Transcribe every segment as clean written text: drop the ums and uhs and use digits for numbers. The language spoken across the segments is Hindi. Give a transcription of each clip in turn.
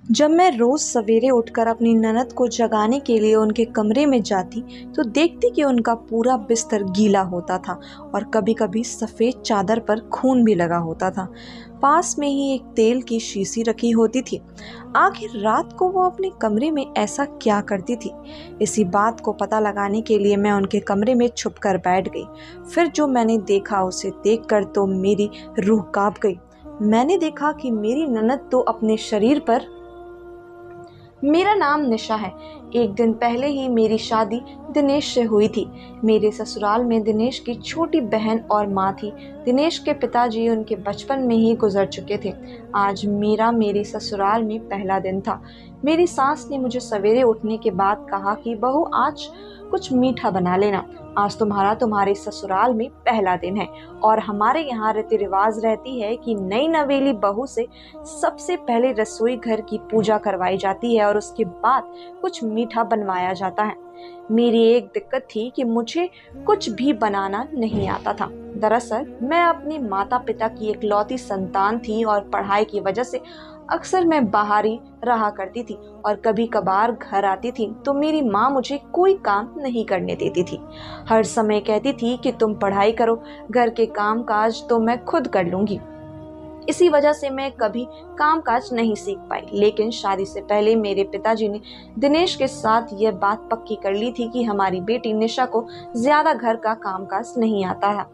जब मैं रोज़ सवेरे उठकर अपनी ननद को जगाने के लिए उनके कमरे में जाती तो देखती कि उनका पूरा बिस्तर गीला होता था और कभी-कभी सफ़ेद चादर पर खून भी लगा होता था। पास में ही एक तेल की शीशी रखी होती थी। आखिर रात को वो अपने कमरे में ऐसा क्या करती थी? इसी बात को पता लगाने के लिए मैं उनके कमरे में छुपकर बैठ गई। फिर जो मैंने देखा उसे देखकर तो मेरी रूह कांप गई। मैंने देखा कि मेरी ननद तो अपने शरीर पर। मेरा नाम निशा है। एक दिन पहले ही मेरी शादी दिनेश से हुई थी। मेरे ससुराल में दिनेश की छोटी बहन और माँ थी। दिनेश के पिताजी उनके बचपन में ही गुजर चुके थे। आज मेरे ससुराल में पहला दिन था। मेरी सास ने मुझे सवेरे उठने के बाद कहा कि बहू आज कुछ मीठा बना लेना। आज तुम्हारे ससुराल में पहला दिन है और हमारे यहाँ रीति रिवाज रहती है कि नई नवेली बहू से सबसे पहले रसोई घर की पूजा करवाई जाती है और उसके बाद कुछ मीठा बनवाया जाता है। मेरी एक दिक्कत थी कि मुझे कुछ भी बनाना नहीं आता था। दरअसल मैं अपने माता पिता की इकलौती संतान थी और पढ़ाई की वजह से अक्सर मैं बाहर ही रहा करती थी और कभी कभार घर आती थी तो मेरी माँ मुझे कोई काम नहीं करने देती थी। हर समय कहती थी कि तुम पढ़ाई करो, घर के काम काज तो मैं खुद कर लूंगी। इसी वजह से मैं कभी कामकाज नहीं सीख पाई। लेकिन शादी से पहले मेरे पिताजी ने दिनेश के साथ यह बात पक्की कर ली थी कि हमारी बेटी निशा को ज्यादा घर का कामकाज नहीं आता है,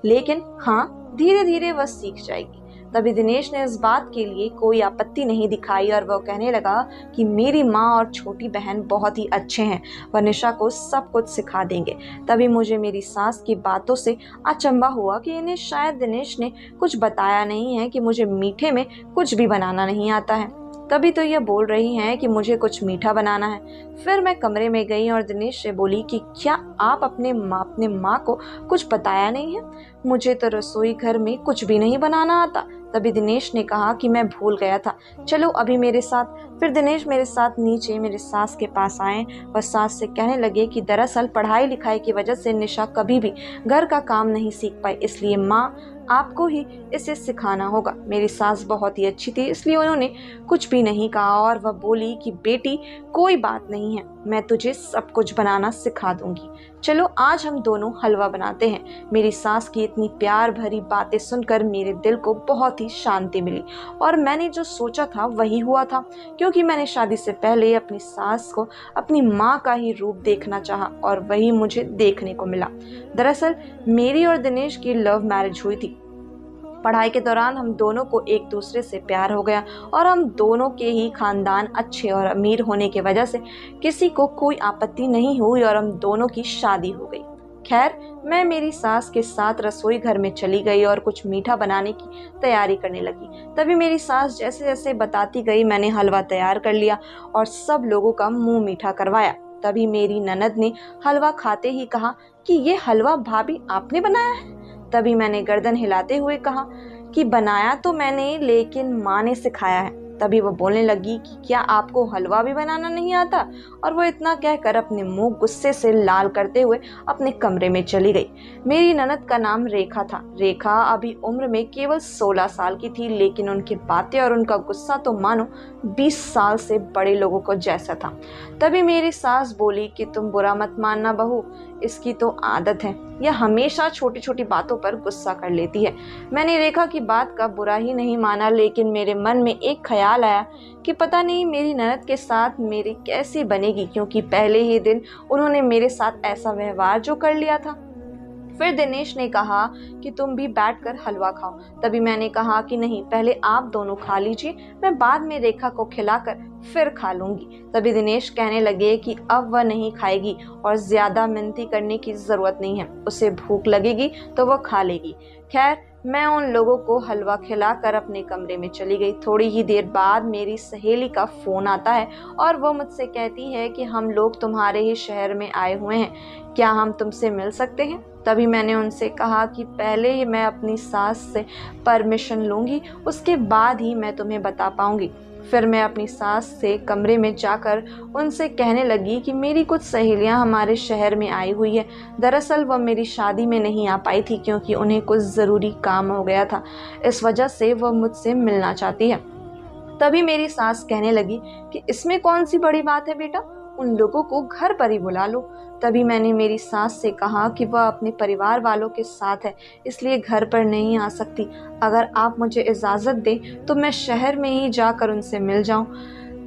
लेकिन हाँ, धीरे धीरे वह सीख जाएगी। तभी दिनेश ने इस बात के लिए कोई आपत्ति नहीं दिखाई और वह कहने लगा कि मेरी माँ और छोटी बहन बहुत ही अच्छे हैं, वह निशा को सब कुछ सिखा देंगे। तभी मुझे मेरी सास की बातों से अचंभा हुआ कि इन्हें शायद दिनेश ने कुछ बताया नहीं है कि मुझे मीठे में कुछ भी बनाना नहीं आता है। तभी तो ये बोल रही हैं कि मुझे कुछ मीठा बनाना है। फिर मैं कमरे में गई और दिनेश से बोली कि क्या आप अपने माँ को कुछ बताया नहीं है? मुझे तो रसोई घर में कुछ भी नहीं बनाना आता। तभी दिनेश ने कहा कि मैं भूल गया था, चलो अभी मेरे साथ। फिर दिनेश मेरे साथ नीचे मेरे सास के पास आए और सास से कहने लगे कि दरअसल पढ़ाई लिखाई की वजह से निशा कभी भी घर का काम नहीं सीख पाई, इसलिए माँ आपको ही इसे सिखाना होगा। मेरी सास बहुत ही अच्छी थी, इसलिए उन्होंने कुछ भी नहीं कहा और वह बोली कि बेटी कोई बात नहीं है, मैं तुझे सब कुछ बनाना सिखा दूंगी। चलो आज हम दोनों हलवा बनाते हैं। मेरी सास की इतनी प्यार भरी बातें सुनकर मेरे दिल को बहुत ही शांति मिली और मैंने जो सोचा था वही हुआ था, क्योंकि मैंने शादी से पहले अपनी सास को अपनी माँ का ही रूप देखना चाहा और वही मुझे देखने को मिला। दरअसल मेरी और दिनेश की लव मैरिज हुई थी। पढ़ाई के दौरान हम दोनों को एक दूसरे से प्यार हो गया और हम दोनों के ही खानदान अच्छे और अमीर होने की वजह से किसी को कोई आपत्ति नहीं हुई और हम दोनों की शादी हो गई। खैर, मैं मेरी सास के साथ रसोई घर में चली गई और कुछ मीठा बनाने की तैयारी करने लगी। तभी मेरी सास जैसे जैसे बताती गई मैंने हलवा तैयार कर लिया और सब लोगों का मुंह मीठा करवाया। तभी मेरी ननद ने हलवा खाते ही कहा कि ये हलवा भाभी आपने बनाया है? तभी मैंने गर्दन हिलाते हुए कहा कि बनाया तो मैंने, लेकिन माँ ने सिखाया है। तभी वो बोलने लगी कि क्या आपको हलवा भी बनाना नहीं आता? और वो इतना कहकर अपने मुंह गुस्से से लाल करते हुए अपने कमरे में चली गई। मेरी ननद का नाम रेखा था। रेखा अभी उम्र में केवल 16 साल की थी, लेकिन उनकी बातें और उनका गुस्सा तो मानो 20 साल से बड़े लोगों को जैसा था। तभी मेरी सास बोली कि तुम बुरा मत मानना बहू, इसकी तो आदत है, यह हमेशा छोटी छोटी बातों पर गुस्सा कर लेती है। मैंने रेखा की बात का बुरा ही नहीं माना, लेकिन मेरे मन में एक ख्याल आया कि पता नहीं मेरी ननद के साथ मेरी कैसी बनेगी, क्योंकि पहले ही दिन उन्होंने मेरे साथ ऐसा व्यवहार जो कर लिया था। फिर दिनेश ने कहा कि तुम भी बैठकर हलवा खाओ। तभी मैंने कहा कि नहीं, पहले आप दोनों खा लीजिए, मैं बाद में रेखा को खिलाकर फिर खा लूंगी। तभी दिनेश कहने लगे कि अब वह नहीं खाएगी और ज्यादा मिन्नती करने की जरूरत नहीं है, उसे भूख लगेगी तो वह खा लेगी। खैर, मैं उन लोगों को हलवा खिलाकर अपने कमरे में चली गई। थोड़ी ही देर बाद मेरी सहेली का फोन आता है और वो मुझसे कहती है कि हम लोग तुम्हारे ही शहर में आए हुए हैं, क्या हम तुमसे मिल सकते हैं? तभी मैंने उनसे कहा कि पहले ही मैं अपनी सास से परमिशन लूंगी, उसके बाद ही मैं तुम्हें बता पाऊंगी। फिर मैं अपनी सास से कमरे में जाकर उनसे कहने लगी कि मेरी कुछ सहेलियां हमारे शहर में आई हुई है। दरअसल वह मेरी शादी में नहीं आ पाई थी, क्योंकि उन्हें कुछ ज़रूरी काम हो गया था, इस वजह से वह मुझसे मिलना चाहती है। तभी मेरी सास कहने लगी कि इसमें कौन सी बड़ी बात है बेटा, उन लोगों को घर पर ही बुला लो। तभी मैंने मेरी सास से कहा कि वह अपने परिवार वालों के साथ है, इसलिए घर पर नहीं आ सकती। अगर आप मुझे इजाज़त दें तो मैं शहर में ही जाकर उनसे मिल जाऊं।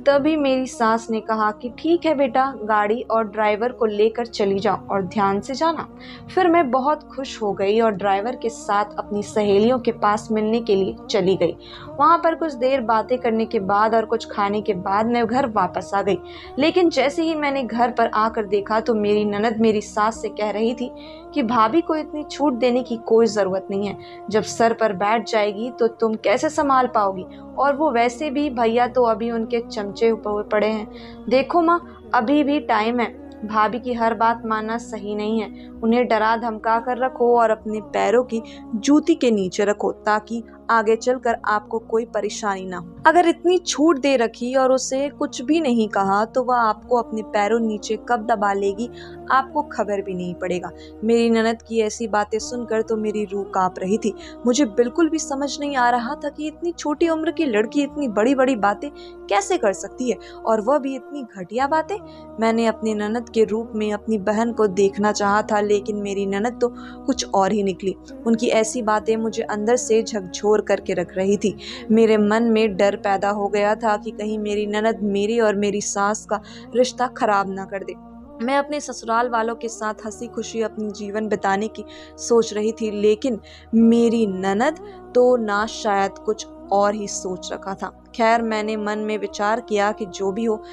तभी मेरी सास ने कहा कि ठीक है बेटा, गाड़ी और ड्राइवर को लेकर चली जाओ और ध्यान से जाना। फिर मैं बहुत खुश हो गई और ड्राइवर के साथ अपनी सहेलियों के पास मिलने के लिए चली गई। वहाँ पर कुछ देर बातें करने के बाद और कुछ खाने के बाद मैं घर वापस आ गई। लेकिन जैसे ही मैंने घर पर आकर देखा तो मेरी ननद मेरी सास से कह रही थी कि भाभी को इतनी छूट देने की कोई ज़रूरत नहीं है, जब सर पर बैठ जाएगी तो तुम कैसे संभाल पाओगी, और वो वैसे भी भैया तो अभी उनके चमचे हुए पड़े हैं। देखो माँ, अभी भी टाइम है, भाभी की हर बात मानना सही नहीं है। उन्हें डरा धमका कर रखो और अपने पैरों की जूती के नीचे रखो ताकि आगे चलकर आपको कोई परेशानी ना हो। अगर इतनी छूट दे रखी और उसे कुछ भी नहीं कहा तो वह आपको अपने पैरों नीचे कब दबा लेगी आपको खबर भी नहीं पड़ेगा। मेरी ननद की ऐसी बातें सुनकर तो मेरी रूह कांप रही थी। मुझे बिल्कुल भी समझ नहीं आ रहा था कि इतनी छोटी उम्र की लड़की इतनी बड़ी बड़ी बातें कैसे कर सकती है, और वह भी इतनी घटिया बातें। मैंने अपनी ननद के रूप में अपनी बहन को देखना चाहा था, लेकिन मेरी ननद तो कुछ और ही निकली। उनकी ऐसी बातें मुझे अंदर से झकझोर करके रख रही थी। मेरे मन में डर पैदा हो गया था कि कहीं मेरी ननद मेरी और मेरी सास का रिश्ता खराब ना कर दे। मैं अपने ससुराल वालों के साथ हंसी खुशी अपनी जीवन बिताने की सोच रही थी, लेकिन मेरी ननद तो ना शायद कुछ और ही सोच रखा था। खैर, मैंने मन में विचार किया कि जो भी हो,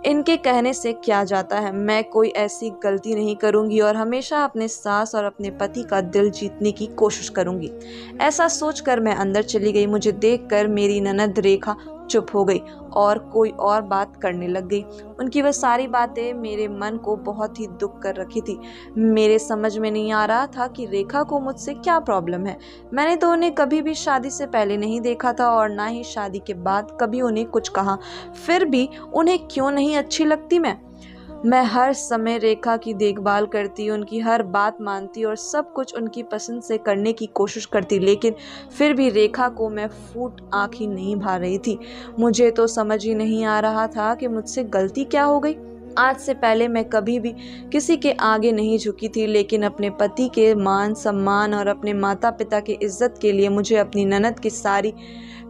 इनके कहने से क्या जाता है, मैं कोई ऐसी गलती नहीं करूंगी और हमेशा अपने सास और अपने पति का दिल जीतने की कोशिश करूंगी। ऐसा सोचकर मैं अंदर चली गई। मुझे देखकर मेरी ननद रेखा चुप हो गई और कोई और बात करने लग गई। उनकी वह सारी बातें मेरे मन को बहुत ही दुख कर रखी थी। मेरे समझ में नहीं आ रहा था कि रेखा को मुझसे क्या प्रॉब्लम है। मैंने तो उन्हें कभी भी शादी से पहले नहीं देखा था और ना ही शादी के बाद कभी उन्हें कुछ कहा। फिर भी उन्हें क्यों नहीं अच्छी लगती मैं हर समय रेखा की देखभाल करती, उनकी हर बात मानती और सब कुछ उनकी पसंद से करने की कोशिश करती, लेकिन फिर भी रेखा को मैं फूट आँख ही नहीं भा रही थी। मुझे तो समझ ही नहीं आ रहा था कि मुझसे गलती क्या हो गई। आज से पहले मैं कभी भी किसी के आगे नहीं झुकी थी, लेकिन अपने पति के मान सम्मान और अपने माता पिता की इज्जत के लिए मुझे अपनी ननद की सारी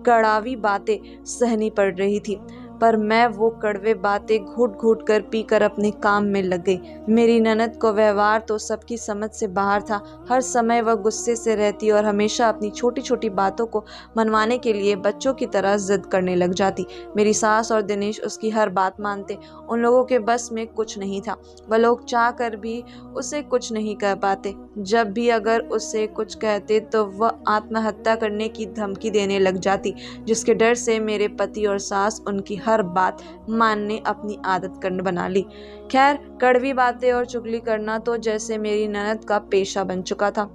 कड़वी बातें सहनी पड़ रही थी। पर मैं वो कड़वे बातें घूट घूट कर पीकर अपने काम में लग गई। मेरी ननद को व्यवहार तो सबकी समझ से बाहर था। हर समय वह गुस्से से रहती और हमेशा अपनी छोटी छोटी बातों को मनवाने के लिए बच्चों की तरह जिद करने लग जाती। मेरी सास और दिनेश उसकी हर बात मानते। उन लोगों के बस में कुछ नहीं था। वह लोग चाह कर भी उसे कुछ नहीं कह पाते। जब भी अगर उसे कुछ कहते तो वह आत्महत्या करने की धमकी देने लग जाती, जिसके डर से मेरे पति और सास उनकी हर बात मानने अपनी आदत करने बना ली। खैर, कड़वी बातें और चुगली करना तो जैसे मेरी ननद का पेशा बन चुका था।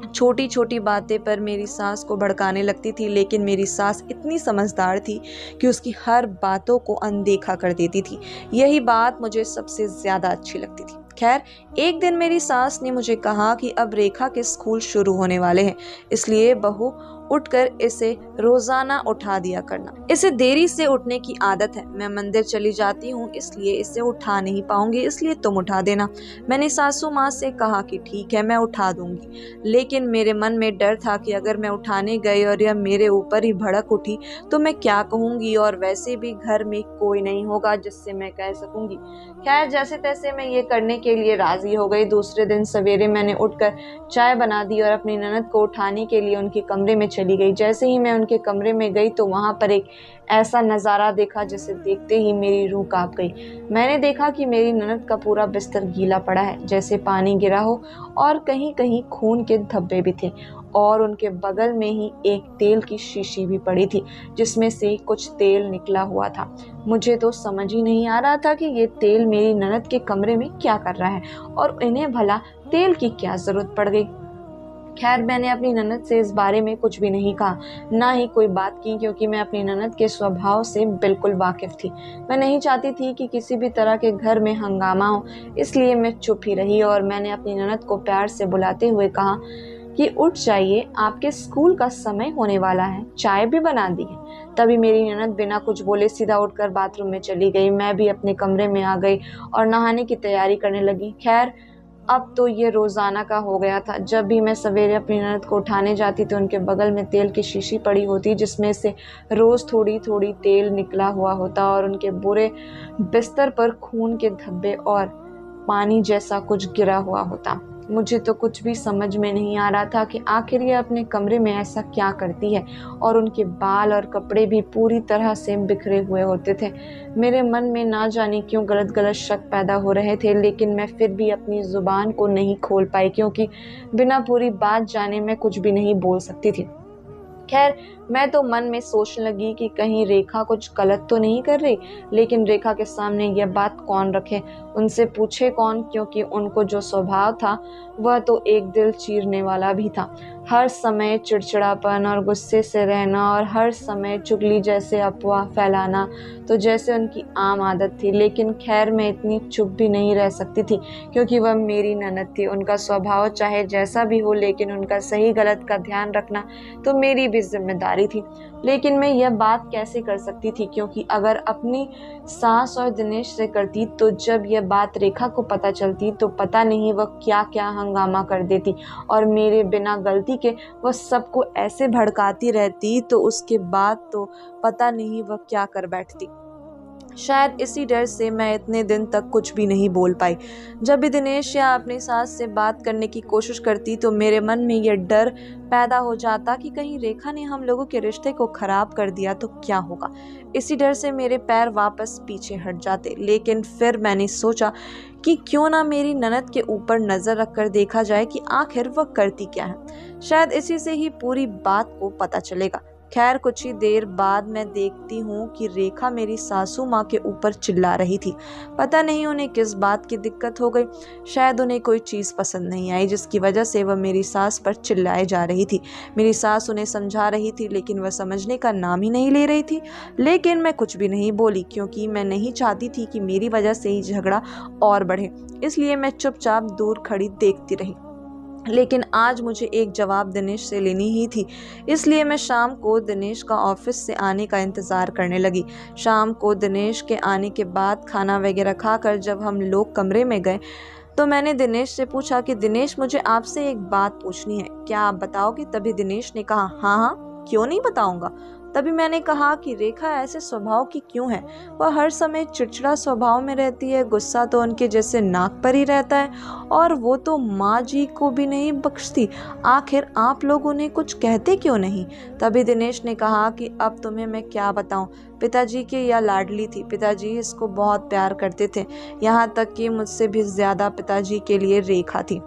छोटी छोटी बातें पर मेरी सास को भड़काने लगती थी, लेकिन मेरी सास इतनी समझदार थी कि उसकी हर बातों को अनदेखा कर देती थी। यही बात मुझे सबसे ज़्यादा अच्छी लगती थी। खैर, एक दिन मेरी सास ने मुझे कहा कि अब रेखा के स्कूल शुरू होने वाले हैं, इसलिए बहू उठकर इसे रोजाना उठा दिया करना। इसे देरी से उठने की आदत है। मैं मंदिर चली जाती हूँ इसलिए इसे उठा नहीं पाऊंगी, इसलिए तुम उठा देना। मैंने सासू माँ से कहा कि ठीक है, मैं उठा दूंगी, लेकिन मेरे मन में डर था कि अगर मैं उठाने गई और यह मेरे ऊपर ही भड़क उठी तो मैं क्या कहूँगी, और वैसे भी घर में कोई नहीं होगा जिससे मैं कह सकूंगी। खैर, जैसे तैसे मैं ये करने के लिए राजी हो गई। दूसरे दिन सवेरे मैंने उठकर चाय बना दी और अपनी ननद को उठाने के लिए उनके कमरे में चली गई। जैसे ही मैं उनके कमरे में गई तो वहां पर एक ऐसा नज़ारा देखा जिसे देखते ही मेरी रूह कांप गई। मैंने देखा कि मेरी ननद का पूरा बिस्तर गीला पड़ा है, जैसे पानी गिरा हो, और कहीं कहीं खून के धब्बे भी थे, और उनके बगल में ही एक तेल की शीशी भी पड़ी थी जिसमें से कुछ तेल निकला हुआ था। मुझे तो समझ ही नहीं आ रहा था कि ये तेल मेरी ननद के कमरे में क्या कर रहा है और इन्हें भला तेल की क्या जरूरत पड़ गई। खैर, मैंने अपनी ननद से इस बारे में कुछ भी नहीं कहा, ना ही कोई बात की, क्योंकि मैं अपनी ननद के स्वभाव से बिल्कुल वाकिफ थी। मैं नहीं चाहती थी कि किसी भी तरह के घर में हंगामा हो, इसलिए मैं चुप ही रही और मैंने अपनी ननद को प्यार से बुलाते हुए कहा कि उठ जाइए, आपके स्कूल का समय होने वाला है, चाय भी बना दी है। तभी मेरी ननद बिना कुछ बोले सीधा उठकर बाथरूम में चली गई। मैं भी अपने कमरे में आ गई और नहाने की तैयारी करने लगी। खैर, अब तो ये रोजाना का हो गया था। जब भी मैं सवेरे अपनी ननद को उठाने जाती तो उनके बगल में तेल की शीशी पड़ी होती, जिसमें से रोज थोड़ी थोड़ी तेल निकला हुआ होता और उनके बुरे बिस्तर पर खून के धब्बे और पानी जैसा कुछ गिरा हुआ होता। मुझे तो कुछ भी समझ में नहीं आ रहा था कि आखिर ये अपने कमरे में ऐसा क्या करती है। और उनके बाल और कपड़े भी पूरी तरह से बिखरे हुए होते थे। मेरे मन में ना जाने क्यों गलत गलत शक पैदा हो रहे थे, लेकिन मैं फिर भी अपनी जुबान को नहीं खोल पाई, क्योंकि बिना पूरी बात जाने मैं कुछ भी नहीं बोल सकती थी। खैर, मैं तो मन में सोचने लगी कि कहीं रेखा कुछ गलत तो नहीं कर रही, लेकिन रेखा के सामने यह बात कौन रखे, उनसे पूछे कौन, क्योंकि उनको जो स्वभाव था वह तो एक दिल चीरने वाला भी था। हर समय चिड़चिड़ापन और गुस्से से रहना और हर समय चुगली जैसे अफवाह फैलाना तो जैसे उनकी आम आदत थी। लेकिन खैर, मैं इतनी चुप भी नहीं रह सकती थी, क्योंकि वह मेरी ननद थी। उनका स्वभाव चाहे जैसा भी हो, लेकिन उनका सही गलत का ध्यान रखना तो मेरी भी जिम्मेदारी थी। लेकिन मैं यह बात कैसे कर सकती थी, क्योंकि अगर अपनी सास और दिनेश से करती तो जब यह बात रेखा को पता चलती तो पता नहीं वह क्या क्या हंगामा कर देती और मेरे बिना गलती के वह सबको ऐसे भड़काती रहती, तो उसके बाद तो पता नहीं वह क्या कर बैठती। शायद इसी डर से मैं इतने दिन तक कुछ भी नहीं बोल पाई। जब भी दिनेश या अपनी सास से बात करने की कोशिश करती तो मेरे मन में यह डर पैदा हो जाता कि कहीं रेखा ने हम लोगों के रिश्ते को खराब कर दिया तो क्या होगा। इसी डर से मेरे पैर वापस पीछे हट जाते। लेकिन फिर मैंने सोचा कि क्यों ना मेरी ननद के ऊपर नजर रखकर देखा जाए कि आखिर वह करती क्या है। शायद इसी से ही पूरी बात को पता चलेगा। खैर, कुछ ही देर बाद मैं देखती हूँ कि रेखा मेरी सासू माँ के ऊपर चिल्ला रही थी। पता नहीं उन्हें किस बात की दिक्कत हो गई। शायद उन्हें कोई चीज़ पसंद नहीं आई, जिसकी वजह से वह मेरी सास पर चिल्लाए जा रही थी। मेरी सास उन्हें समझा रही थी, लेकिन वह समझने का नाम ही नहीं ले रही थी। लेकिन मैं कुछ भी नहीं बोली, क्योंकि मैं नहीं चाहती थी कि मेरी वजह से ही झगड़ा और बढ़े। इसलिए मैं चुपचाप दूर खड़ी देखती रही। लेकिन आज मुझे एक जवाब दिनेश से लेनी ही थी, इसलिए मैं शाम को दिनेश का ऑफिस से आने का इंतज़ार करने लगी। शाम को दिनेश के आने के बाद खाना वगैरह खाकर जब हम लोग कमरे में गए तो मैंने दिनेश से पूछा कि दिनेश, मुझे आपसे एक बात पूछनी है, क्या आप बताओगे? तभी दिनेश ने कहा, हाँ हाँ, क्यों नहीं बताऊंगा। तभी मैंने कहा कि रेखा ऐसे स्वभाव की क्यों है? वह हर समय चिड़चिड़ा स्वभाव में रहती है, गुस्सा तो उनके जैसे नाक पर ही रहता है और वो तो माँ जी को भी नहीं बख्शती। आखिर आप लोग उन्हें कुछ कहते क्यों नहीं? तभी दिनेश ने कहा कि अब तुम्हें मैं क्या बताऊं, पिताजी की यह लाडली थी। पिताजी इसको बहुत प्यार करते थे, यहाँ तक कि मुझसे भी ज़्यादा पिताजी के लिए रेखा थी।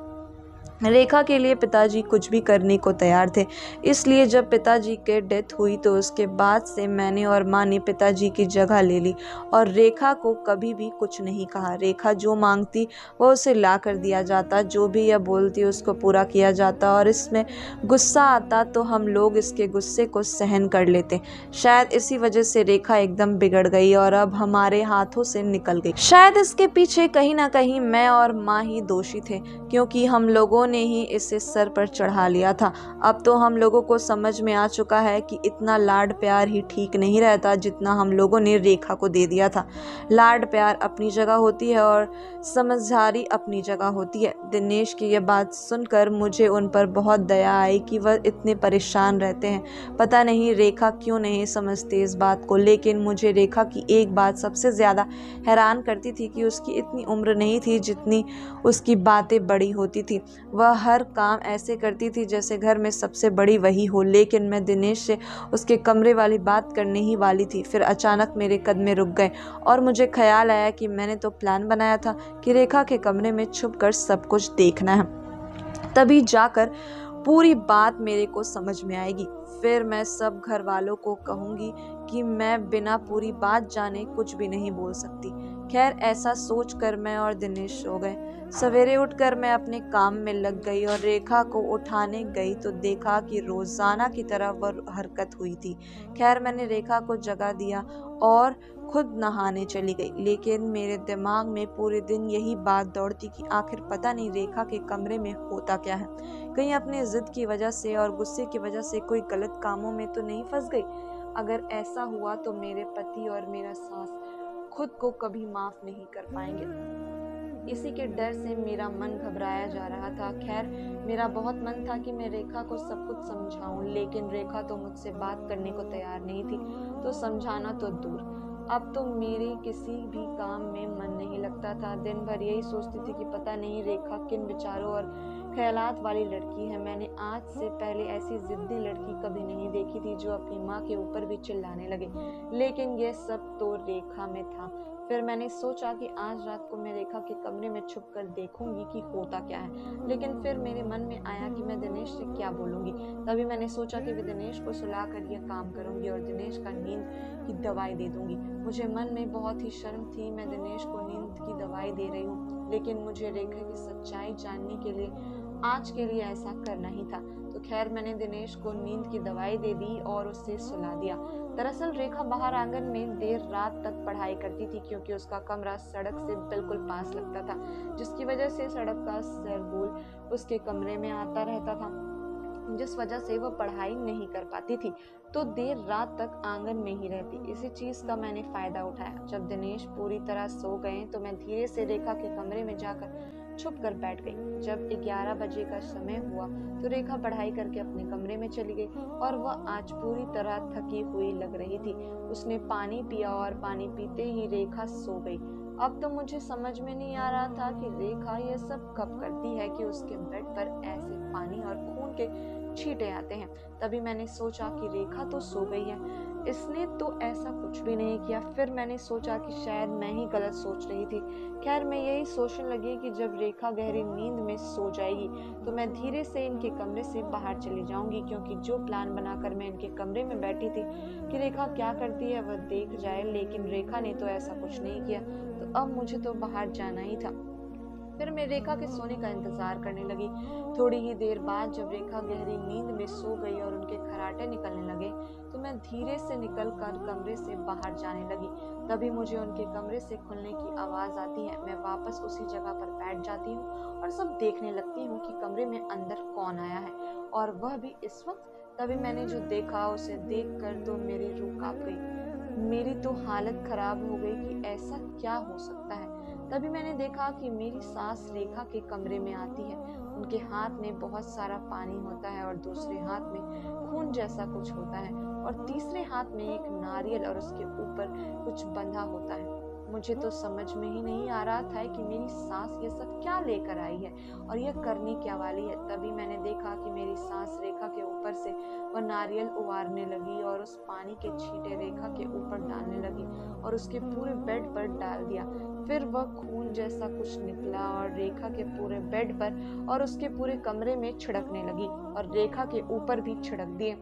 रेखा के लिए पिताजी कुछ भी करने को तैयार थे। इसलिए जब पिताजी के डेथ हुई तो उसके बाद से मैंने और माँ ने पिताजी की जगह ले ली और रेखा को कभी भी कुछ नहीं कहा। रेखा जो मांगती वो उसे ला कर दिया जाता, जो भी यह बोलती उसको पूरा किया जाता और इसमें गुस्सा आता तो हम लोग इसके गुस्से को सहन कर लेते। शायद इसी वजह से रेखा एकदम बिगड़ गई और अब हमारे हाथों से निकल गई। शायद इसके पीछे कहीं ना कहीं मैं और माँ ही दोषी थे, क्योंकि हम लोगों ने ही इसे सर पर चढ़ा लिया था। अब तो हम लोगों को समझ में आ चुका है कि इतना लाड प्यार ही ठीक नहीं रहता जितना हम लोगों ने रेखा को दे दिया था। लाड प्यार अपनी जगह होती है और समझदारी अपनी जगह होती है। दिनेश की यह बात सुनकर मुझे उन पर बहुत दया आई कि वह इतने परेशान रहते हैं। पता नहीं रेखा क्यों नहीं समझते इस बात को, लेकिन मुझे रेखा की एक बात सबसे ज़्यादा हैरान करती थी कि उसकी इतनी उम्र नहीं थी जितनी उसकी बातें बड़ी होती थी। वह हर काम ऐसे करती थी जैसे घर में सबसे बड़ी वही हो। लेकिन मैं दिनेश से उसके कमरे वाली बात करने ही वाली थी, फिर अचानक मेरे कदम रुक गए और मुझे ख्याल आया कि मैंने तो प्लान बनाया था कि रेखा के कमरे में छुपकर सब कुछ देखना है, तभी जाकर पूरी बात मेरे को समझ में आएगी। फिर मैं सब घर वालों को कहूँगी कि मैं बिना पूरी बात जाने कुछ भी नहीं बोल सकती। खैर ऐसा सोचकर मैं और दिनेश सो गए। सवेरे उठकर मैं अपने काम में लग गई और रेखा को उठाने गई तो देखा कि रोजाना की तरह वह हरकत हुई थी। खैर मैंने रेखा को जगा दिया और खुद नहाने चली गई, लेकिन मेरे दिमाग में पूरे दिन यही बात दौड़ती कि आखिर पता नहीं रेखा के कमरे में होता क्या है। कहीं अपनी जिद की वजह से और गुस्से की वजह से कोई गलत कामों में तो नहीं फंस गई। अगर ऐसा हुआ तो मेरे पति और मेरा सास खुद को कभी माफ नहीं कर पाएंगे। इसी के डर से मेरा मन घबराया जा रहा था। खैर मेरा बहुत मन था कि मैं रेखा को सब कुछ समझाऊं, लेकिन रेखा तो मुझसे बात करने को तैयार नहीं थी, तो समझाना तो दूर। अब तो मेरे किसी भी काम में मन नहीं लगता था। दिन भर यही सोचती थी कि पता नहीं रेखा किन विचारों और ख्यालात वाली लड़की है। मैंने आज से पहले ऐसी जिद्दी लड़की कभी नहीं देखी थी जो अपनी माँ के ऊपर भी चिल्लाने लगे, लेकिन यह सब तो रेखा में था। फिर मैंने सोचा कि आज रात को मैं रेखा के कमरे में छुप कर देखूंगी कि होता क्या है, लेकिन फिर मेरे मन में आया कि मैं दिनेश से क्या बोलूंगी। तभी मैंने सोचा कि दिनेश को सुलाकर यह काम करूंगी और दिनेश का नींद की दवाई दे दूंगी। मुझे मन में बहुत ही शर्म थी, मैं दिनेश को नींद की दवाई दे रही हूँ, लेकिन मुझे रेखा की सच्चाई जानने के लिए आज के लिए ऐसा करना ही था। तो खैर मैंने दिनेश को नींद की दवाई दे दी और उसे सुला दिया। दरअसल रेखा बाहर आंगन में देर रात तक पढ़ाई करती थी, क्योंकि उसका कमरा सड़क से बिल्कुल पास लगता था, जिसकी वजह से सड़क का शोरगुल उसके कमरे में आता रहता था, जिस वजह से वह पढ़ाई नहीं कर पाती थी, तो देर रात तक आंगन में ही रहती। इसी चीज का मैंने फायदा उठाया। जब दिनेश पूरी तरह सो गए तो मैं धीरे से रेखा के कमरे में जाकर छुप कर बैठ गई। जब 11 बजे का समय हुआ तो रेखा पढ़ाई करके अपने कमरे में चली गई और वह आज पूरी तरह थकी हुई लग रही थी। उसने पानी पिया और पानी पीते ही रेखा सो गई। अब तो मुझे समझ में नहीं आ रहा था कि रेखा यह सब कब करती है कि उसके बेड पर ऐसे पानी और खून के छींटे आते हैं। तभी मैंने सोचा कि रेखा तो सो गई है, इसने तो ऐसा कुछ भी नहीं किया। फिर मैंने सोचा कि शायद मैं ही गलत सोच रही थी। खैर मैं यही सोचने लगी कि जब रेखा गहरी नींद में सो जाएगी तो मैं धीरे से इनके कमरे से बाहर चली जाऊंगी, क्योंकि जो प्लान बनाकर मैं इनके कमरे में बैठी थी कि रेखा क्या करती है वह देख जाए, लेकिन रेखा ने तो ऐसा कुछ नहीं किया। तो अब मुझे तो बाहर जाना ही था। फिर मैं रेखा के सोने का इंतजार करने लगी। थोड़ी ही देर बाद जब रेखा गहरी नींद में सो गई और उनके खर्राटे निकलने लगे तो मैं धीरे से निकलकर कमरे से बाहर जाने लगी। तभी मुझे उनके कमरे से खुलने की आवाज आती है। मैं वापस उसी जगह पर बैठ जाती हूँ और सब देखने लगती हूँ कि कमरे में अंदर कौन आया है, और वह भी इस वक्त। तभी मैंने जो देखा उसे देखकर तो मेरी रूह कांप गई। मेरी तो हालत खराब हो गई कि ऐसा क्या हो सकता है। तभी मैंने देखा कि मेरी सास रेखा के कमरे में आती है। उनके हाथ में बहुत सारा पानी होता है और दूसरे हाथ में खून जैसा कुछ होता है, और तीसरे हाथ में एक नारियल और उसके ऊपर कुछ बंधा होता है। मुझे तो समझ में ही नहीं आ रहा था कि मेरी सास ये सब क्या लेकर आई है और यह करने क्या वाली है। तभी मैंने देखा कि मेरी सास रेखा के ऊपर से वह नारियल उबारने लगी और उस पानी के छींटे रेखा के ऊपर डालने लगी और उसके पूरे बेड पर डाल दिया। फिर वह खून जैसा कुछ निकला और रेखा के पूरे बेड पर और उसके पूरे कमरे में छिड़कने लगी और रेखा के ऊपर भी छिड़क दिए।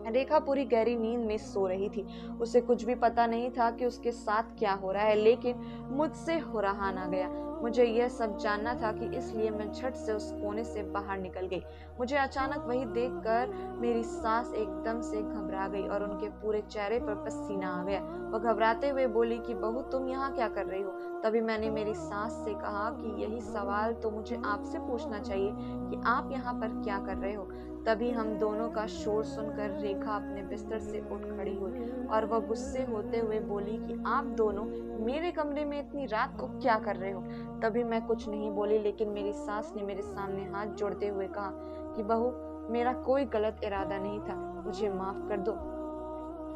रेखा पूरी गहरी नींद में सो रही थी। उसे कुछ भी पता नहीं था कि उसके साथ क्या हो रहा है, लेकिन मुझसे हो रहा ना गया। मुझे यह सब जानना था कि इसलिए मैं झट से उस कोने से बाहर निकल गई। मुझे अचानक वही देखकर मेरी सास एकदम से घबरा गई और उनके पूरे चेहरे पर पसीना आ गया। वह घबराते हुए बोली कि बहू तुम यहाँ क्या कर रही हो। तभी मैंने मेरी सास से कहा कि यही सवाल तो मुझे आपसे पूछना चाहिए कि आप यहाँ पर क्या कर रहे हो। तभी हम दोनों का शोर सुनकर रेखा अपने बिस्तर से उठ खड़ी हुई और वह गुस्से होते हुए बोली कि आप दोनों मेरे कमरे में इतनी रात को क्या कर रहे हो। तभी मैं कुछ नहीं बोली, लेकिन मेरी सास ने मेरे सामने हाथ जोड़ते हुए कहा कि बहू मेरा कोई गलत इरादा नहीं था, मुझे माफ कर दो।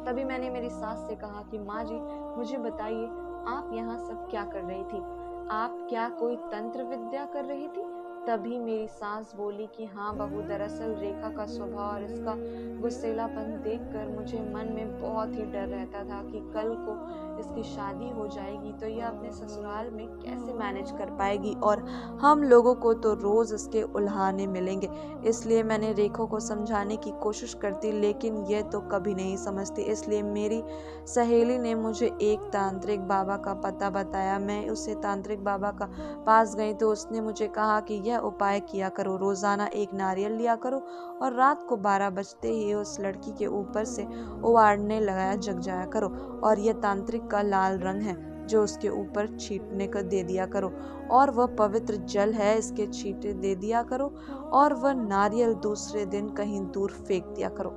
तभी मैंने मेरी सास से कहा कि माँ जी मुझे बताइए आप यहाँ सब क्या कर रही थी, आप क्या कोई तंत्र विद्या कर रही थी। तभी मेरी सास बोली कि हाँ बहू, दरअसल रेखा का स्वभाव और इसका गुस्सेलापन देखकर मुझे मन में बहुत ही डर रहता था कि कल को इसकी शादी हो जाएगी तो यह अपने ससुराल में कैसे मैनेज कर पाएगी, और हम लोगों को तो रोज़ इसके उल्हाने मिलेंगे। इसलिए मैंने रेखा को समझाने की कोशिश करती, लेकिन यह तो कभी नहीं समझती। इसलिए मेरी सहेली ने मुझे एक तांत्रिक बाबा का पता बताया। मैं उसे तांत्रिक बाबा का पास गई तो उसने मुझे कहा कि यह उपाय किया करो, रोज़ाना एक नारियल लिया करो और रात को 12 बजते ही उस लड़की के ऊपर से उवाड़ने लगाया जग जाया करो, और यह तांत्रिक का लाल रंग है जो उसके ऊपर छींटने का दे दिया करो, और वह पवित्र जल है, इसके छींटे दे दिया करो, और वह नारियल दूसरे दिन कहीं दूर फेंक दिया करो,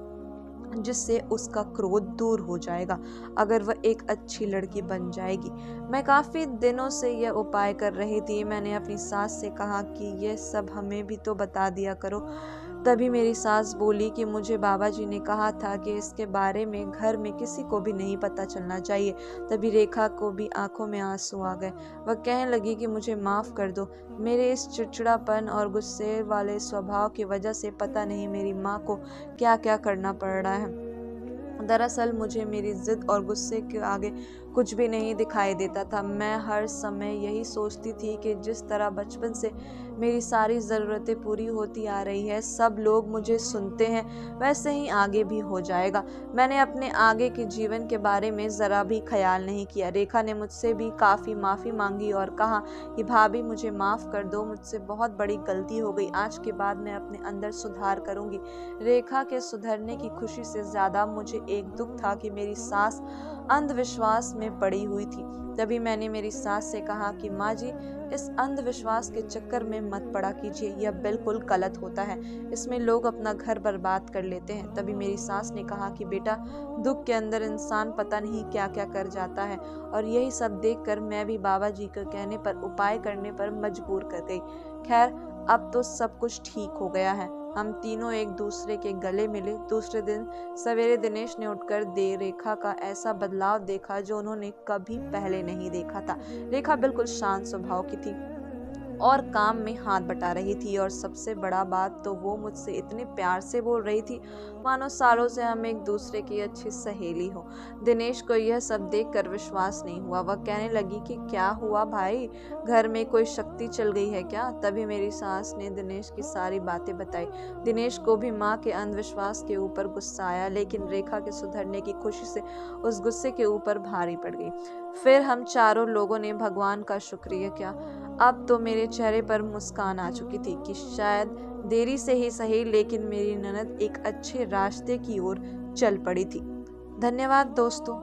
जिससे उसका क्रोध दूर हो जाएगा, अगर वह एक अच्छी लड़की बन जाएगी। मैं काफ़ी दिनों से यह उपाय कर रही थी। मैंने अपनी सास से कहा कि यह सब हमें भी तो बता दिया करो। तभी मेरी सास बोली कि मुझे बाबा जी ने कहा था कि इसके बारे में घर में किसी को भी नहीं पता चलना चाहिए। तभी रेखा को भी आंखों में आंसू आ गए। वह कहने लगी कि मुझे माफ़ कर दो, मेरे इस चिड़चिड़ापन और गुस्से वाले स्वभाव की वजह से पता नहीं मेरी माँ को क्या क्या करना पड़ रहा है। दरअसल मुझे मेरी जिद और गुस्से के आगे कुछ भी नहीं दिखाई देता था। मैं हर समय यही सोचती थी कि जिस तरह बचपन से मेरी सारी ज़रूरतें पूरी होती आ रही है, सब लोग मुझे सुनते हैं, वैसे ही आगे भी हो जाएगा। मैंने अपने आगे के जीवन के बारे में ज़रा भी ख्याल नहीं किया। रेखा ने मुझसे भी काफ़ी माफ़ी मांगी और कहा कि भाभी मुझे माफ़ कर दो, मुझसे बहुत बड़ी गलती हो गई, आज के बाद मैं अपने अंदर सुधार करूँगी। रेखा के सुधरने की खुशी से ज़्यादा मुझे एक दुख था कि मेरी सास अंधविश्वास में पड़ी हुई थी। तभी मैंने मेरी सास से कहा कि माँ जी, इस अंधविश्वास के चक्कर में मत पड़ा कीजिए, यह बिल्कुल गलत होता है, इसमें लोग अपना घर बर्बाद कर लेते हैं। तभी मेरी सास ने कहा कि बेटा, दुख के अंदर इंसान पता नहीं क्या क्या कर जाता है, और यही सब देखकर मैं भी बाबा जी के कहने पर उपाय करने पर मजबूर कर गई। खैर, अब तो सब कुछ ठीक हो गया है। हम तीनों एक दूसरे के गले मिले। दूसरे दिन सवेरे दिनेश ने उठकर दे रेखा का ऐसा बदलाव देखा जो उन्होंने कभी पहले नहीं देखा था। रेखा बिल्कुल शांत स्वभाव की थी और काम में हाथ बटा रही थी, और सबसे बड़ा बात तो वो मुझसे इतने प्यार से बोल रही थी मानो सालों से हम एक दूसरे की अच्छी सहेली हो। दिनेश को यह सब देखकर विश्वास नहीं हुआ। वह कहने लगी कि क्या हुआ भाई, घर में कोई शक्ति चल गई है क्या? तभी मेरी सास ने दिनेश की सारी बातें बताई। दिनेश को भी माँ के अंधविश्वास के ऊपर गुस्सा आया, लेकिन रेखा के सुधरने की खुशी से उस गुस्से के ऊपर भारी पड़ गई। फिर हम चारों लोगों ने भगवान का शुक्रिया किया। अब तो मेरे चेहरे पर मुस्कान आ चुकी थी कि शायद देरी से ही सही, लेकिन मेरी ननद एक अच्छे रास्ते की ओर चल पड़ी थी। धन्यवाद दोस्तों।